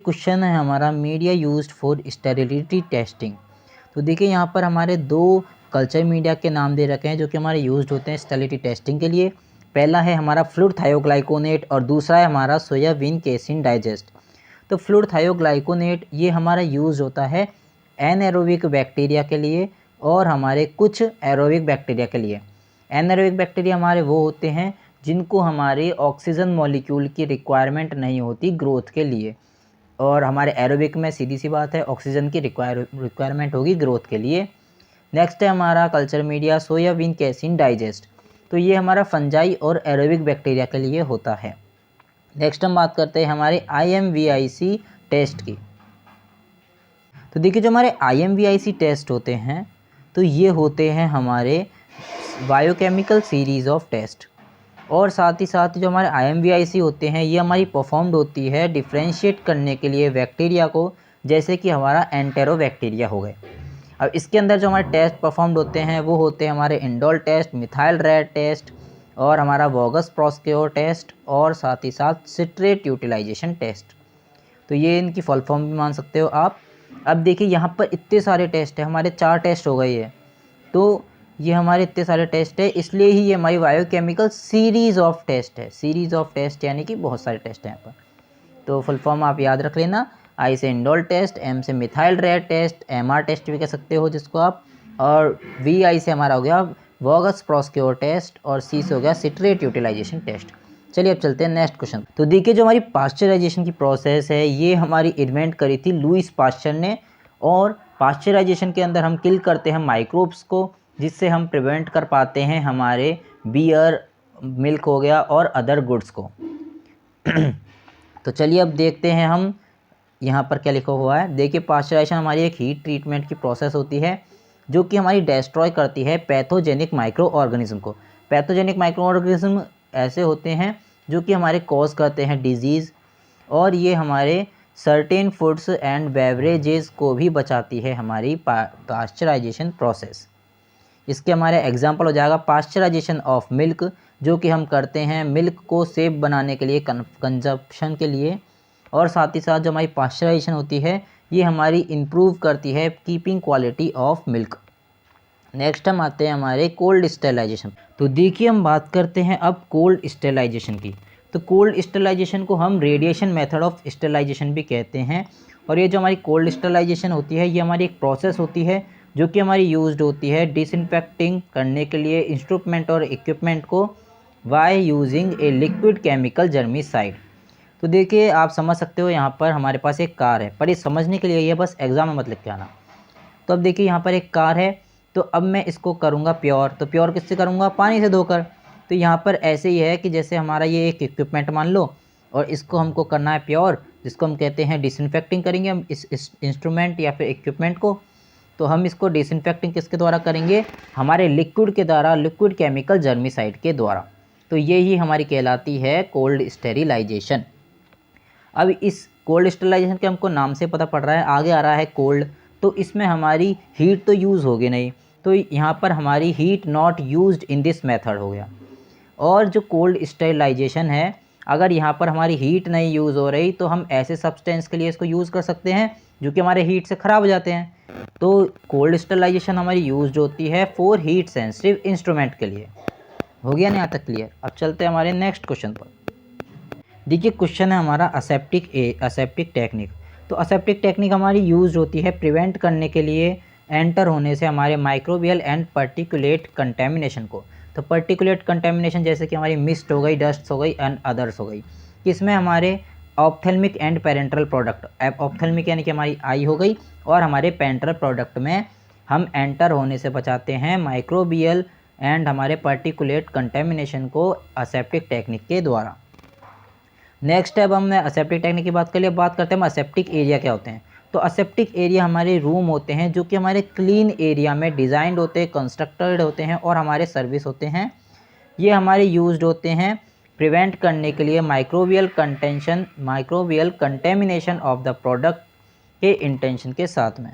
Question है हमारा media used for sterility testing. तो देखिए यहाँ पर हमारे दो कल्चर मीडिया के नाम दे रखे हैं जो कि हमारे यूज्ड होते हैं स्टेरिलिटी टेस्टिंग के लिए। पहला है हमारा फ्लूइड थायोग्लाइकोनेट और दूसरा है हमारा सोयाबीन केसिन डाइजेस्ट। तो फ्लूइड थायोग्लाइकोनेट ये हमारा यूज़ होता है एनएरोबिक बैक्टीरिया के लिए और हमारे कुछ एरोबिक बैक्टीरिया के लिए। एनएरोबिक बैक्टीरिया हमारे वो होते हैं जिनको हमारे ऑक्सीजन मॉलिक्यूल की रिक्वायरमेंट नहीं होती ग्रोथ के लिए, और हमारे एरोबिक में सीधी सी बात है ऑक्सीजन की रिक्वायरमेंट होगी ग्रोथ के लिए। नेक्स्ट है हमारा culture media soybean casein digest. तो ये हमारा फंजाई और एरोबिक बैक्टीरिया के लिए होता है। नेक्स्ट हम बात करते हैं हमारे IMVIC टेस्ट की। तो देखिए जो हमारे IMVIC टेस्ट होते हैं तो ये होते हैं हमारे बायोकेमिकल सीरीज़ ऑफ टेस्ट, और साथ ही साथ जो हमारे IMVIC होते हैं ये हमारी परफॉर्म्ड होती है डिफ्रेंशिएट करने के लिए बैक्टीरिया को, जैसे कि हमारा एंटेरोबैक्टीरिया हो गए। अब इसके अंदर जो हमारे टेस्ट परफॉर्म्ड होते हैं वो होते हैं हमारे indole test, methyl red test और हमारा वॉगस प्रोस्क्योर टेस्ट और साथ ही साथ सिट्रेट यूटिलाइजेशन टेस्ट। तो ये इनकी फुल फॉर्म भी मान सकते हो आप। अब देखिए यहाँ पर इतने सारे टेस्ट है, हमारे 4 टेस्ट हो गए है, तो ये हमारे इतने सारे टेस्ट है, इसलिए ही ये हमारी बायोकेमिकल सीरीज़ ऑफ टेस्ट है। सीरीज़ ऑफ टेस्ट यानी कि बहुत सारे टेस्ट हैं यहाँ पर। तो फुल फॉर्म आप याद रख लेना, आई से इंडोल टेस्ट, एम से methyl red test, MR test भी कह सकते हो जिसको आप, और VI से हमारा हो गया वॉगस प्रोस्क्योर टेस्ट, और C से हो गया सिट्रेट यूटिलाइजेशन टेस्ट। चलिए अब चलते हैं नेक्स्ट क्वेश्चन। तो देखिए जो हमारी पास्चराइजेशन की प्रोसेस है ये हमारी इन्वेंट करी थी लुईस पास्चर ने, और पास्चराइजेशन के अंदर हम किल करते हैं माइक्रोब्स को, जिससे हम प्रिवेंट कर पाते हैं हमारे बियर, मिल्क हो गया और अदर गुड्स को। तो चलिए अब देखते हैं हम यहाँ पर क्या लिखा हुआ है। देखिए पास्चराइजेशन हमारी एक हीट ट्रीटमेंट की प्रोसेस होती है जो कि हमारी डिस्ट्रॉय करती है पैथोजेनिक माइक्रो ऑर्गेनिज्म को। पैथोजेनिक माइक्रो ऑर्गेनिज्म ऐसे होते हैं जो कि हमारे कॉज करते हैं डिजीज़, और ये हमारे सर्टेन फूड्स एंड बेवरेजेस को भी बचाती है हमारी पास्चराइजेशन प्रोसेस। इसके हमारे एग्जांपल हो जाएगा पास्चराइजेशन ऑफ मिल्क, जो कि हम करते हैं मिल्क को सेफ बनाने के लिए, कंजप्शन के लिए, और साथ ही साथ जो हमारी पास्चराइजेशन होती है ये हमारी इम्प्रूव करती है keeping quality of milk. Next हम आते हैं हमारे कोल्ड स्टेरिलाइजेशन। तो देखिए हम बात करते हैं अब कोल्ड स्टेरिलाइजेशन की। तो कोल्ड स्टेरिलाइजेशन को हम रेडिएशन मेथड ऑफ स्टेरिलाइजेशन भी कहते हैं, और ये जो हमारी कोल्ड स्टेरिलाइजेशन होती है ये हमारी एक प्रोसेस होती है जो कि हमारी यूज्ड होती है डिसइंफेक्टिंग करने के लिए इंस्ट्रूमेंट और इक्विपमेंट को by using a liquid chemical germicide. तो देखिए आप समझ सकते हो यहाँ पर हमारे पास एक कार है, पर ये समझने के लिए ये बस एग्जाम में मत लिख के आना। तो अब देखिए यहाँ पर एक कार है, तो अब मैं इसको करूँगा प्योर। तो प्योर किससे करूँगा? पानी से धोकर। तो यहाँ पर ऐसे ही है कि जैसे हमारा ये एक इक्विपमेंट मान लो, और इसको हमको करना है प्योर, जिसको हम कहते हैं डिसइंफेक्टिंग करेंगे हम इस इंस्ट्रूमेंट या फिर इक्विपमेंट को। तो हम इसको डिसइंफेक्टिंग किसके द्वारा करेंगे? हमारे लिक्विड के द्वारा, लिक्विड केमिकल जर्मिसाइड के द्वारा। तो ये ही हमारी कहलाती है कोल्ड स्टेरिलाइजेशन। अब इस कोल्ड स्टेरिलाइजेशन के हमको नाम से पता पड़ रहा है, आगे आ रहा है कोल्ड, तो इसमें हमारी हीट तो यूज़ होगी नहीं, तो यहाँ पर हमारी heat not used in this method हो गया। और जो कोल्ड स्टेरिलाइजेशन है, अगर यहाँ पर हमारी हीट नहीं यूज़ हो रही तो हम ऐसे सब्सटेंस के लिए इसको यूज़ कर सकते हैं जो कि हमारे हीट से ख़राब हो जाते हैं। तो कोल्ड स्टेरिलाइजेशन हमारी यूज्ड होती है फॉर हीट सेंसिटिव इंस्ट्रूमेंट के लिए। हो गया ना यहाँ तक क्लियर? अब चलते हैं हमारे नेक्स्ट क्वेश्चन पर। देखिए क्वेश्चन है हमारा असेप्टिक टेक्निक। तो असेप्टिक टेक्निक हमारी यूज होती है प्रिवेंट करने के लिए एंटर होने से हमारे माइक्रोबियल एंड पर्टिकुलेट कंटेमिनेशन को। तो पर्टिकुलेट कंटेमिनेशन जैसे कि हमारी मिस्ट हो गई, डस्ट हो गई एंड अदर्स हो गई, इसमें हमारे ophthalmic and parental product, ophthalmic यानी कि हमारी आई हो गई, और हमारे पेरेंटल प्रोडक्ट में हम एंटर होने से बचाते हैं माइक्रोबियल एंड हमारे पर्टिकुलेट कंटेमिनेशन को असेप्टिक टेक्निक के द्वारा। नेक्स्ट अब हमने असेप्टिक टेक्निक की बात कर ली, अब बात करते हैं हम असेप्टिक एरिया क्या होते हैं। तो असेप्टिक एरिया हमारे रूम होते हैं जो कि हमारे क्लीन एरिया में डिज़ाइंड होते हैं, कंस्ट्रक्टेड होते हैं और हमारे सर्विस होते हैं। ये हमारे यूज्ड होते हैं प्रिवेंट करने के लिए microbial contamination of the product के इंटेंशन के साथ में।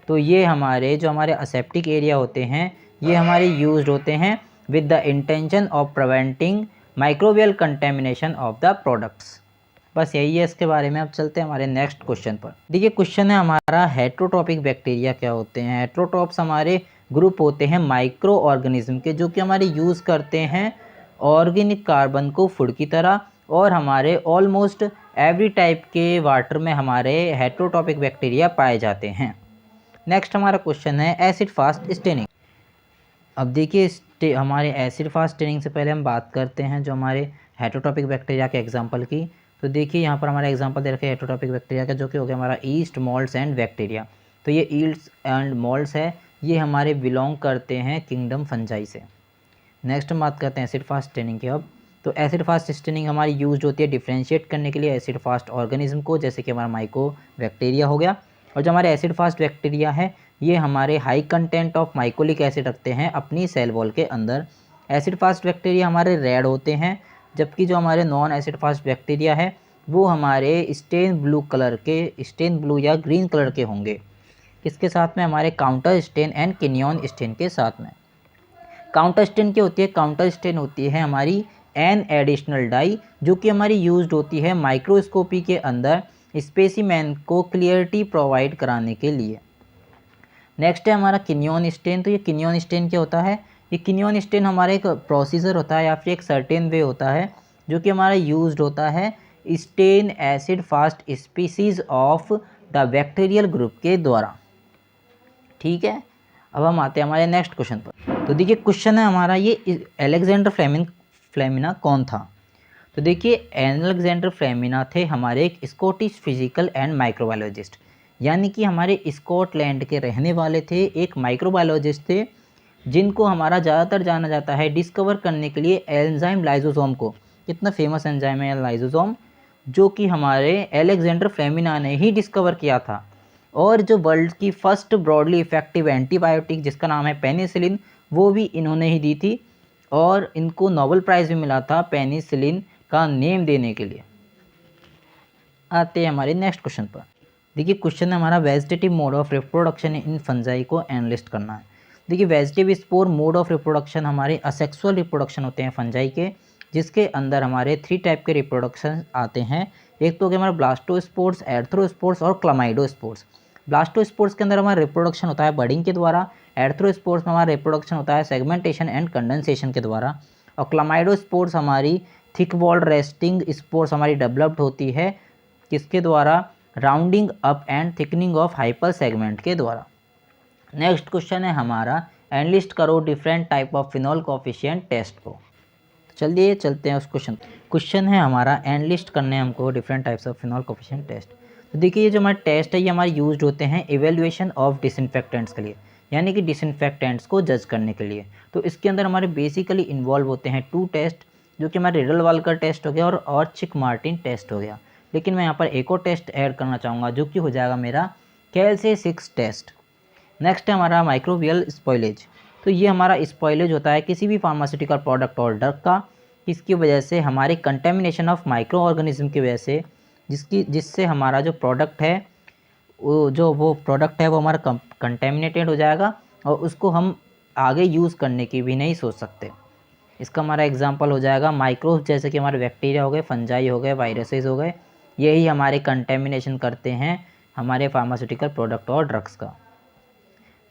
तो ये हमारे जो हमारे असेप्टिक एरिया होते हैं ये हमारे यूज्ड होते हैं with the intention of preventing microbial contamination of the products. बस यही है इसके बारे में। अब चलते हैं हमारे नेक्स्ट क्वेश्चन पर। देखिए क्वेश्चन है हमारा, हेट्रोट्रॉपिक बैक्टीरिया क्या होते हैं। हेट्रोट्रॉप्स हमारे ग्रुप होते हैं माइक्रो ऑर्गेनिज्म के, जो कि हमारे यूज़ करते हैं ऑर्गेनिक कार्बन को फूड की तरह, और हमारे ऑलमोस्ट एवरी टाइप के वाटर में हमारे हेट्रोट्रॉपिक बैक्टीरिया पाए जाते हैं। नेक्स्ट हमारा क्वेश्चन है एसिड फास्ट स्टेनिंग। अब देखिए हमारे एसिड फास्ट स्टेनिंग से पहले हम बात करते हैं जो हमारे हेट्रोट्रॉपिक बैक्टीरिया के एग्जांपल की। तो देखिए यहाँ पर हमारा एग्जांपल दे रखा है हेट्रोट्रॉपिक बैक्टीरिया का, जो कि हो गया हमारा ईस्ट, मोल्ड्स एंड बैक्टीरिया। तो ये ईस्ट एंड मोल्ड्स है, ये हमारे बिलोंग करते हैं किंगडम फंजाई से। नेक्स्ट हम बात करते हैं एसिड फास्ट स्टेनिंग की। अब तो एसिड फास्ट स्टेनिंग हमारी यूज होती है डिफ्रेंशिएट करने के लिए एसिड फास्ट ऑर्गेनिज्म को, जैसे कि हमारा माइको बैक्टीरिया हो गया। और जो हमारे एसिड फास्ट बैक्टीरिया है, ये हमारे high content of mycolic acid रखते हैं अपनी सेल वॉल के अंदर। एसिड फास्ट बैक्टीरिया हमारे रेड होते हैं, जबकि जो हमारे नॉन एसिड फास्ट बैक्टीरिया है वो हमारे स्टेन ब्लू कलर के, स्टेन ब्लू या ग्रीन कलर के होंगे। किसके साथ में, हमारे काउंटर स्टेन एंड किनियन स्टेन के साथ में। काउंटर स्टेन क्या होती है, काउंटर स्टेन होती है हमारी एन एडिशनल डाई, जो कि हमारी यूज्ड होती है माइक्रोस्कोपी के अंदर स्पेसिमेन को क्लियरिटी प्रोवाइड कराने के लिए। नेक्स्ट है हमारा किनियन स्टेन। तो ये किनियन स्टेन क्या होता है, ये किनियन स्टेन हमारा एक प्रोसीजर होता है या फिर एक सर्टेन वे होता है, जो कि हमारा यूज्ड होता है stain acid fast species of the bacterial group के द्वारा। ठीक है, अब हम आते हैं हमारे नेक्स्ट क्वेश्चन पर। तो देखिए क्वेश्चन है हमारा ये, अलेक्जेंडर फ्लेमिना कौन था। तो देखिए अलेक्जेंडर फ्लेमिना थे हमारे एक स्कॉटिश फिजिकल एंड माइक्रोबायोलॉजिस्ट, यानी कि हमारे स्कॉटलैंड के रहने वाले थे, एक माइक्रोबायोलॉजिस्ट थे, जिनको हमारा ज़्यादातर जाना जाता है डिस्कवर करने के लिए एंजाइम लाइसोसोम को। कितना फेमस एंजाइम है लाइसोसोम, जो कि हमारे अलेक्जेंडर फ्लेमिना ने ही डिस्कवर किया था। और जो वर्ल्ड की फर्स्ट ब्रॉडली इफेक्टिव एंटीबायोटिक जिसका नाम है पेनिसिलिन, वो भी इन्होंने ही दी थी, और इनको नोबेल प्राइज़ भी मिला था पेनिसिलिन का नेम देने के लिए। आते हैं हमारे नेक्स्ट क्वेश्चन पर। देखिए क्वेश्चन है हमारा, vegetative mode of reproduction in fungi को एनालिस्ट करना है। देखिए vegetative spore mode of reproduction हमारे असेक्सुअल रिप्रोडक्शन होते हैं फंजाई के, जिसके अंदर हमारे 3 टाइप के रिप्रोडक्शन आते हैं। एक तो हो गया हमारा ब्लास्टोस्पोर्स, एर्थ्रोस्पोर्स और क्लामाइडोस्पोर्स। ब्लास्टोस्पोर्स के अंदर हमारा रिप्रोडक्शन होता है बडिंग के द्वारा, एर्थ्रोस्पोर्स में हमारा रिप्रोडक्शन होता है सेगमेंटेशन एंड कंडेंसेशन के द्वारा, और क्लामाइडोस्पोर्स हमारी थिक वॉल्ड रेस्टिंग स्पोर्स हमारी डेवलप्ड होती है किसके द्वारा, rounding up and thickening of hyper segment के द्वारा। नेक्स्ट क्वेश्चन है हमारा, एनलिस्ट करो different type of phenol coefficient test को। चलिए चलते हैं उस क्वेश्चन है हमारा, एनलिस्ट करने हमको different types of phenol coefficient test. तो देखिए ये जो हमारे टेस्ट है ये हमारे यूज्ड होते हैं इवेल्युएशन ऑफ डिसइंफेक्टेंट्स के लिए, यानी कि डिसइंफेक्टेंट्स को जज करने के लिए। तो इसके अंदर हमारे बेसिकली इन्वॉल्व होते हैं 2 टेस्ट, जो कि हमारे रिडल वाल्कर टेस्ट हो गया और चिक मार्टिन टेस्ट हो गया। लेकिन मैं यहाँ पर एक और टेस्ट ऐड करना चाहूँगा, जो कि हो जाएगा मेरा कैल्से-6 टेस्ट। नेक्स्ट है हमारा माइक्रोबियल स्पॉइलेज। तो ये हमारा स्पॉइलेज होता है किसी भी फार्मास्यूटिकल प्रोडक्ट और ड्रग का, इसकी वजह से हमारे कंटेमिनेशन ऑफ माइक्रो ऑर्गेनिज्म की वजह से, जिससे हमारा जो प्रोडक्ट है वो प्रोडक्ट है वो हमारा कंटेमिनेटेड हो जाएगा, और उसको हम आगे यूज़ करने की भी नहीं सोच सकते। इसका हमारा एग्जांपल हो जाएगा माइक्रोब्स, जैसे कि हमारे बैक्टीरिया हो गए, फंजाई हो गए, वायरसेस हो गए, यही हमारे कंटेमिनेशन करते हैं हमारे फार्मास्यूटिकल प्रोडक्ट और ड्रग्स का।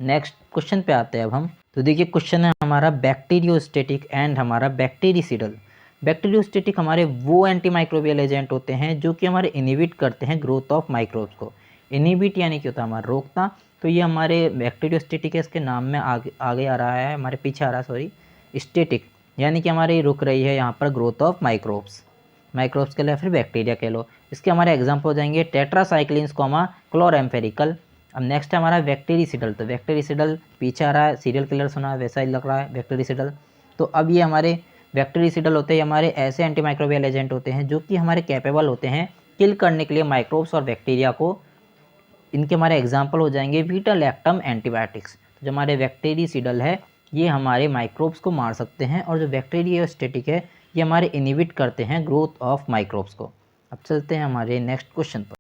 नेक्स्ट क्वेश्चन पे आते हैं अब हम। तो देखिए क्वेश्चन है हमारा, बैक्टीरियोस्टेटिक एंड हमारा बैक्टीरिसिडल। बैक्टीरियोस्टेटिक हमारे वो एंटीमाइक्रोबियल एजेंट होते हैं जो कि हमारे इनहिबिट करते हैं ग्रोथ ऑफ माइक्रोब्स को। इनहिबिट यानी कि होता है हमारा रोकना, तो ये हमारे बैक्टीरियोस्टेटिक है, इसके नाम में आगे आ रहा है, हमारे पीछे आ रहा है सॉरी, स्टेटिक यानी कि हमारी रुक रही है यहाँ पर ग्रोथ ऑफ माइक्रोब्स के लिए, फिर बैक्टीरिया कह लो। इसके हमारे एग्जाम्पल हो जाएंगे टेट्रासाइक्लिन्स कोमा क्लोरएम्फेरिकल। अब नेक्स्ट है हमारा बैक्टीरिसिडल। तो बैक्टीरिसिडल पीछे आ रहा है, सीरियल किलर सुना वैसा ही लग रहा है बैक्टीरिसिडल। तो अब ये हमारे बैक्टीरिसिडल होते हैं हमारे ऐसे एंटीमाइक्रोबियल एजेंट होते हैं जो कि हमारे कैपेबल होते हैं किल करने के लिए माइक्रोब्स और बैक्टीरिया को। इनके हमारे एग्जाम्पल हो जाएंगे बीटा लैक्टम एंटीबायोटिक्स। जो हमारे बैक्टीरिसिडल है ये हमारे माइक्रोब्स को मार सकते हैं, और जो बैक्टीरियोस्टेटिक है ये हमारे इनहिबिट करते हैं ग्रोथ ऑफ माइक्रोब्स को। अब चलते हैं हमारे नेक्स्ट क्वेश्चन पर।